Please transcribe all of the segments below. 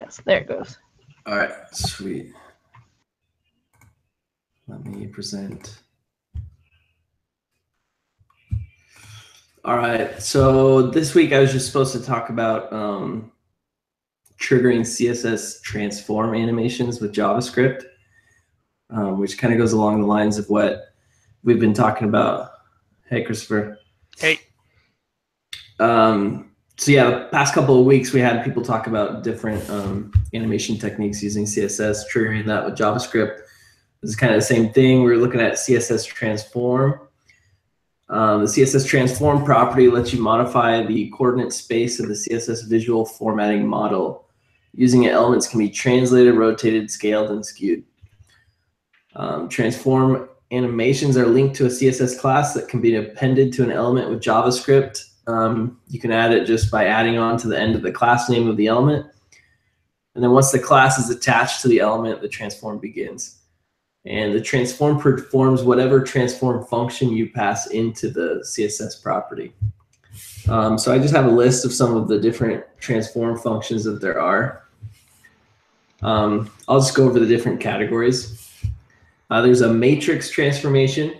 Yes, there it goes. All right, sweet. Let me present. All right, so this week I was just supposed to talk about triggering CSS transform animations with JavaScript, which kind of goes along the lines of what we've been talking about. Hey, Christopher. Hey. So yeah, the past couple of weeks we had people talk about different animation techniques using CSS, triggering that with JavaScript. This is kind of the same thing. We're looking at CSS transform. The CSS transform property lets you modify the coordinate space of the CSS visual formatting model. Using it, elements can be translated, rotated, scaled, and skewed. Transform animations are linked to a CSS class that can be appended to an element with JavaScript. You can add it just by adding on to the end of the class name of the element. And then once the class is attached to the element, the transform begins. And the transform performs whatever transform function you pass into the CSS property. So I just have a list of some of the different transform functions that there are. I'll just go over the different categories. There's a matrix transformation,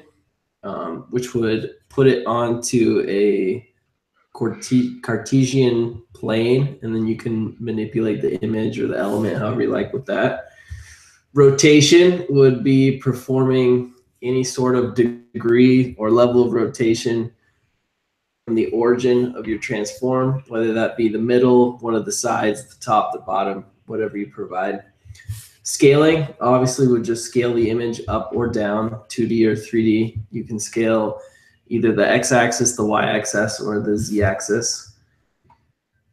which would put it onto a Cartesian plane, and then you can manipulate the image or the element however you like with that. Rotation would be performing any sort of degree or level of rotation from the origin of your transform, whether that be the middle, one of the sides, the top, the bottom, whatever you provide. Scaling obviously would just scale the image up or down, 2D or 3D. You can scale either the x-axis, the y-axis, or the z-axis.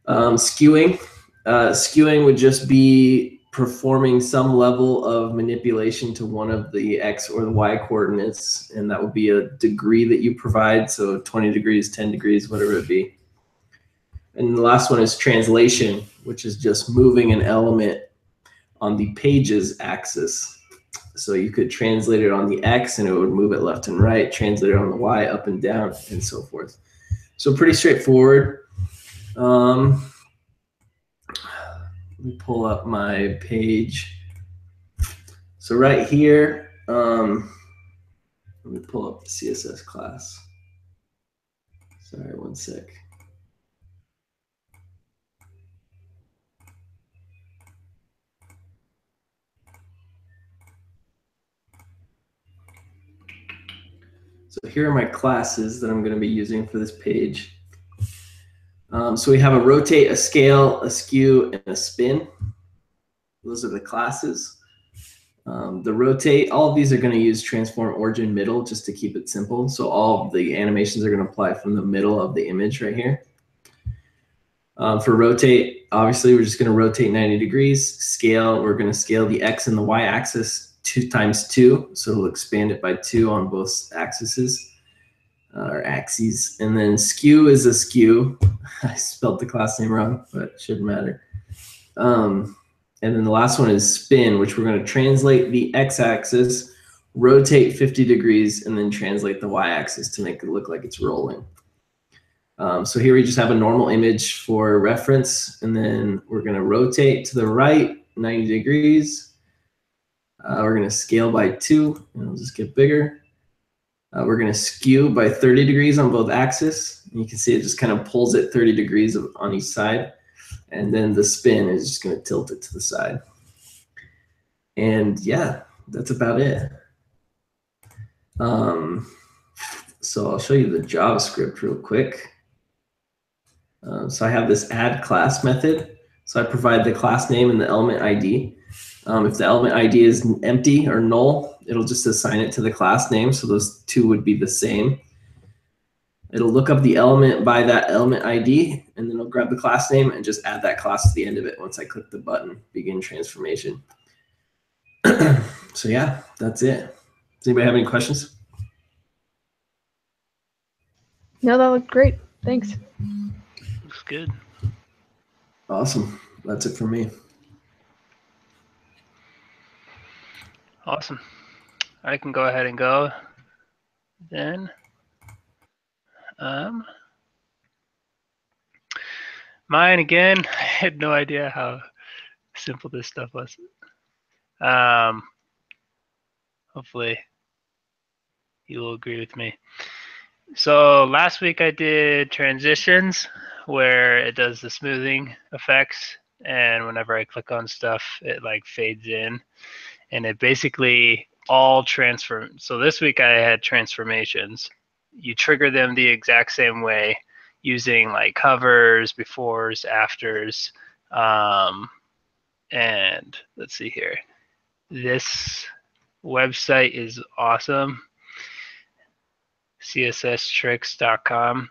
Skewing. Skewing would just be performing some level of manipulation to one of the x or the y coordinates, and that would be a degree that you provide, so 20 degrees, 10 degrees, whatever it be. And the last one is translation, which is just moving an element on the page's axis. So you could translate it on the X and it would move it left and right, translate it on the Y up and down, and so forth. So pretty straightforward. Let me pull up my page. So right here, let me pull up the CSS class. Sorry, one sec. So here are my classes that I'm going to be using for this page. So we have a rotate, a scale, a skew, and a spin. Those are the classes. The rotate, all of these are going to use transform origin middle just to keep it simple. So all of the animations are going to apply from the middle of the image right here. For rotate, obviously we're just going to rotate 90 degrees. Scale, we're going to scale the X and the Y axis 2 times 2. So it'll expand it by 2 on both axes. Or axes. And then skew is a skew. I spelled the class name wrong, but it shouldn't matter. And then the last one is spin, which we're going to translate the x-axis, rotate 50 degrees, and then translate the y-axis to make it look like it's rolling. So here we just have a normal image for reference, and then we're going to rotate to the right 90 degrees. We're going to scale by 2, and it'll just get bigger. We're going to skew by 30 degrees on both axes. And you can see it just kind of pulls it 30 degrees on each side. And then the spin is just going to tilt it to the side. And yeah, that's about it. So I'll show you the JavaScript real quick. So I have this add class method. So I provide the class name and the element ID. If the element ID is empty or null, it'll just assign it to the class name. So those two would be the same. It'll look up the element by that element ID, and then it'll grab the class name and just add that class to the end of it once I click the button, begin transformation. So yeah, that's it. Does anybody have any questions? No, that looked great. Thanks. Looks good. Awesome. That's it for me. Awesome. I can go ahead and go then. Mine again, I had no idea how simple this stuff was. Hopefully you will agree with me. So last week I did transitions where it does the smoothing effects, and whenever I click on stuff, it like fades in, and it basically all transfer. So this week I had transformations. You trigger them the exact same way using like hovers, befores, afters, and let's see here. This website is awesome. CSStricks.com.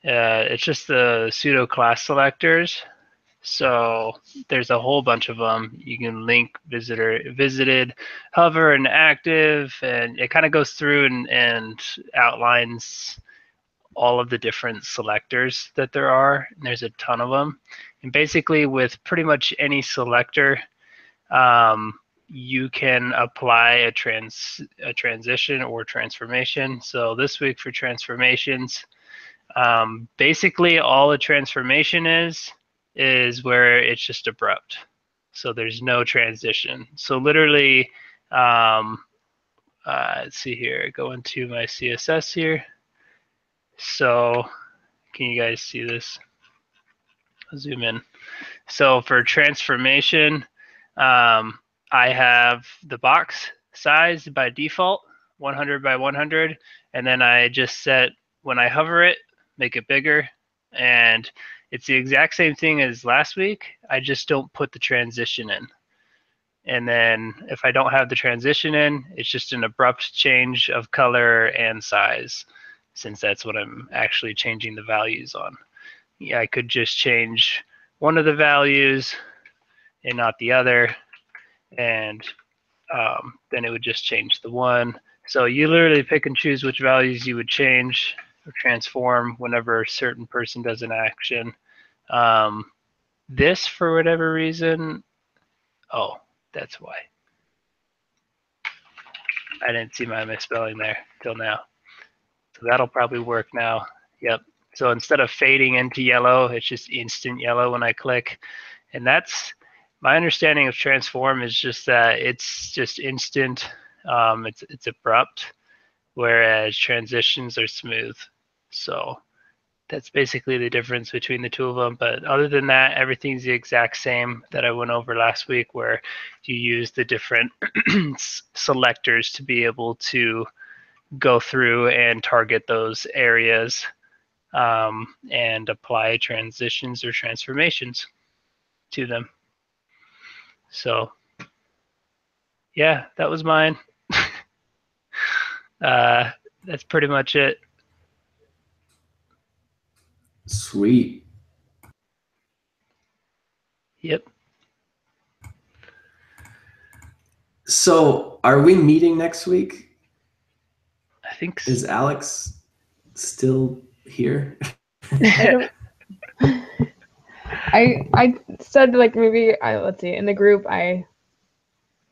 It's just the pseudo class selectors. So there's a whole bunch of them. You can link visited, hover, and active, and it kind of goes through and outlines all of the different selectors that there are. And there's a ton of them. And basically, with pretty much any selector, you can apply a transition or transformation. So this week for transformations, basically all a transformation is where it's just abrupt. So there's no transition. So literally, let's see here, go into my CSS here. So can you guys see this? I'll zoom in. So for transformation, I have the box size by default, 100 by 100, and then I just set, when I hover it, make it bigger, and it's the exact same thing as last week. I just don't put the transition in. And then if I don't have the transition in, it's just an abrupt change of color and size, since that's what I'm actually changing the values on. Yeah, I could just change one of the values and not the other, and then it would just change the one. So you literally pick and choose which values you would change or transform whenever a certain person does an action. This, for whatever reason, oh, that's why. I didn't see my misspelling there till now. So that'll probably work now. Yep. So instead of fading into yellow, it's just instant yellow when I click. And that's my understanding of transform, is just that it's just instant. It's abrupt, whereas transitions are smooth. So that's basically the difference between the two of them. But other than that, everything's the exact same that I went over last week, where you use the different selectors to be able to go through and target those areas, and apply transitions or transformations to them. So yeah, that was mine. That's pretty much it. Sweet. Yep. So are we meeting next week? I think so. Is Alex still here? I said, like, maybe let's see, in the group I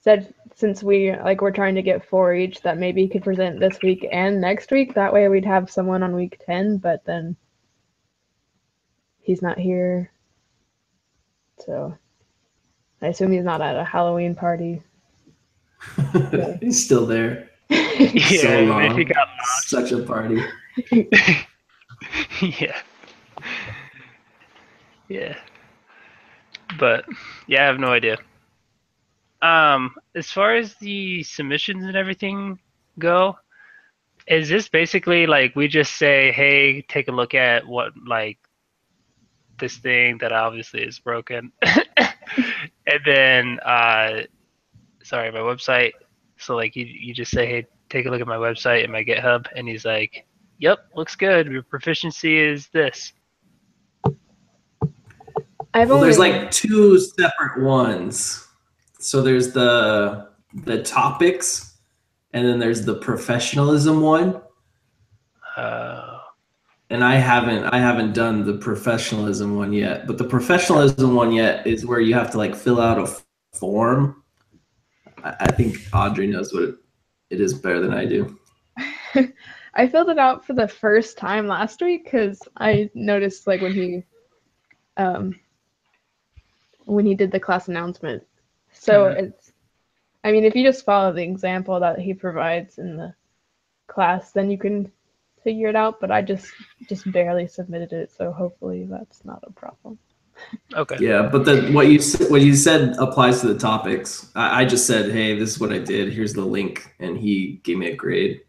said, since we're trying to get 4 each, that maybe he could present this week and next week. That way we'd have someone on week 10, but then he's not here. So I assume he's not at a Halloween party. He's still there. Yeah, So long. maybe got lost. Such a party. Yeah. Yeah. But yeah, I have no idea. As far as the submissions and everything go, is this basically like we just say, hey, take a look at what, like, this thing that obviously is broken, and then sorry, my website. So like you just say, hey, take a look at my website and my GitHub, and he's like, yep, looks good. Your proficiency is this. Well, there's like 2 separate ones. So there's the topics, and then there's the professionalism one. And I haven't done the professionalism one yet. But the professionalism one yet is where you have to like fill out a form. I think Audrey knows what it is better than I do. I filled it out for the first time last week because I noticed, like, when he when he did the class announcement. So it's, I mean, if you just follow the example that he provides in the class, then you can figure it out. But I just barely submitted it, so hopefully that's not a problem. Okay. Yeah, but what you said applies to the topics. I just said, hey, this is what I did. Here's the link, and he gave me a grade.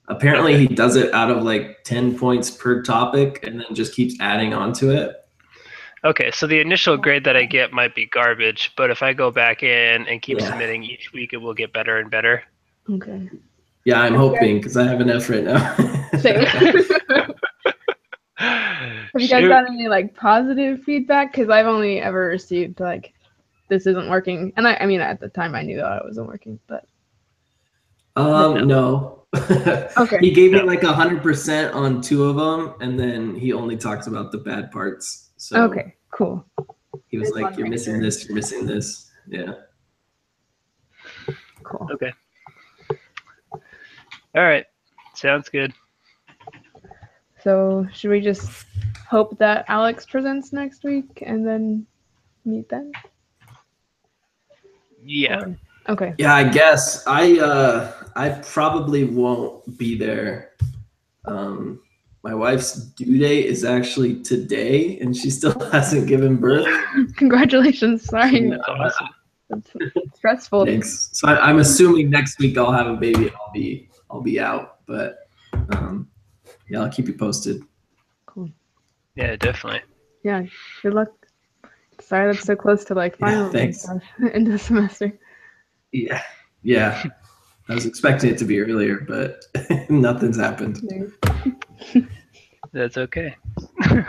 Apparently, he does it out of like 10 points per topic, and then just keeps adding onto it. Okay, so the initial grade that I get might be garbage, but if I go back in and keep submitting each week, it will get better and better. Okay. Yeah, I'm hoping, because I have an F right now. Same. Have you guys got any like positive feedback? Because I've only ever received like, this isn't working, and I mean at the time I knew that it wasn't working, but no. Okay. He gave me like 100% on 2 of them, and then he only talks about the bad parts. So okay, cool. he was like, "You're missing this. You're missing this." Yeah. Cool. Okay. All right. Sounds good. So should we just hope that Alex presents next week and then meet them? Yeah. Or, okay. Yeah, I guess I probably won't be there. My wife's due date is actually today, and she still hasn't given birth. Congratulations. Sorry. That's awesome. That's stressful. Thanks. So I'm assuming next week I'll have a baby. I'll be out, but yeah, I'll keep you posted. Cool. Yeah, definitely. Yeah. Good luck. Sorry, that's so close to like finals and stuff in the semester. Yeah. I was expecting it to be earlier, but nothing's happened. That's okay. All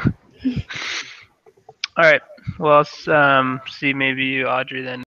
right. Well, see maybe you, Audrey, then